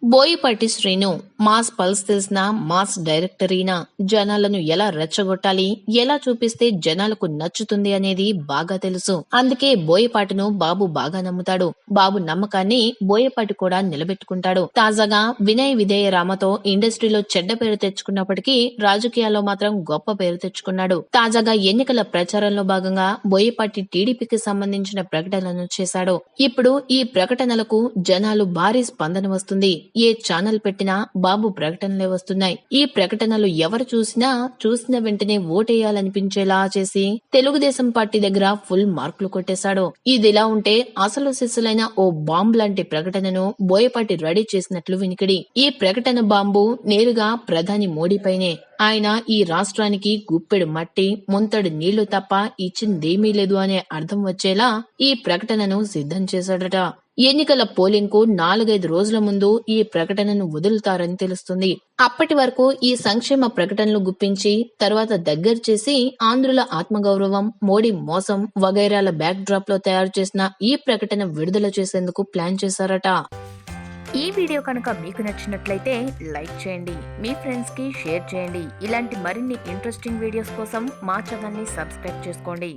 Boyapati Srinu mass pulse తెలిసిన mass director అయినా జనాలను ఎలా రెచ్చగొట్టాలి, ఎలా చూపిస్తే జనాలకు నచ్చుతుంది అనేది బాగా తెలుసు. అందుకే బోయపాటిను బాబు బాగా నమ్ముతాడు. బాబు నమ్మకాన్ని బోయపాటి కూడా నిలబెట్టుకుంటాడు. తాజాగా వినయ్ విధేయ రామతో ఇండస్ట్రీలో చెడ్డ పేరు తెచ్చుకున్నప్పటికీ రాజకీయాల్లో మాత్రం గొప్ప పేరు తెచ్చుకున్నాడు. తాజాగా ఎన్నికల ప్రచారంలో భాగంగా బోయపాటి టీడీపీకి సంబంధించిన ప్రకటనలను చేశాడు. ఇప్పుడు ఈ ప్రకటనలకు జనాలు భారీ స్పందన వస్తుంది. ఏ ఛానల్ పెట్టినా బాబు ప్రకటనలే వస్తున్నాయి. ఈ ప్రకటనలు ఎవరు చూసిన వెంటనే ఓటేయాలనిపించేలా చేసి తెలుగుదేశం పార్టీ దగ్గర ఫుల్ మార్కులు కొట్టేశాడు. ఇదిలా ఉంటే అసలు సిస్సులైన ఓ బాంబ్ లాంటి ప్రకటనను బోయపాటి రెడీ చేసినట్లు వినికిడి. ఈ ప్రకటన బాంబు నేరుగా ప్రధాని మోడీపైనే. ఆయన ఈ రాష్ట్రానికి గుప్పెడు మట్టి, ముంతడు నీళ్లు తప్ప ఇచ్చిందేమీ లేదు అనే అర్థం వచ్చేలా ఈ ప్రకటనను సిద్ధం చేశాడట. ఎన్నికల పోలింగ్ కు 4-5 రోజుల ముందు ఈ ప్రకటనను వదులుతారని తెలుస్తుంది. అప్పటి వరకు ఈ సంక్షేమ ప్రకటనలు గుప్పించి తర్వాత దగ్గర చేసి ఆంధ్రుల ఆత్మగౌరవం, మోడీ మోసం వగైరాల బ్యాక్ డ్రాప్ లో తయారు చేసిన ఈ ప్రకటన విడుదల చేసేందుకు ప్లాన్ చేశారట. ఈ వీడియో కనుక మీకు నచ్చినట్లయితే లైక్ చేయండి, మీ ఫ్రెండ్స్ కి షేర్ చేయండి. ఇలాంటి మరిన్ని ఇంట్రెస్టింగ్ వీడియోస్ కోసం మా ఛానల్ ని సబ్స్క్రైబ్ చేసుకోండి.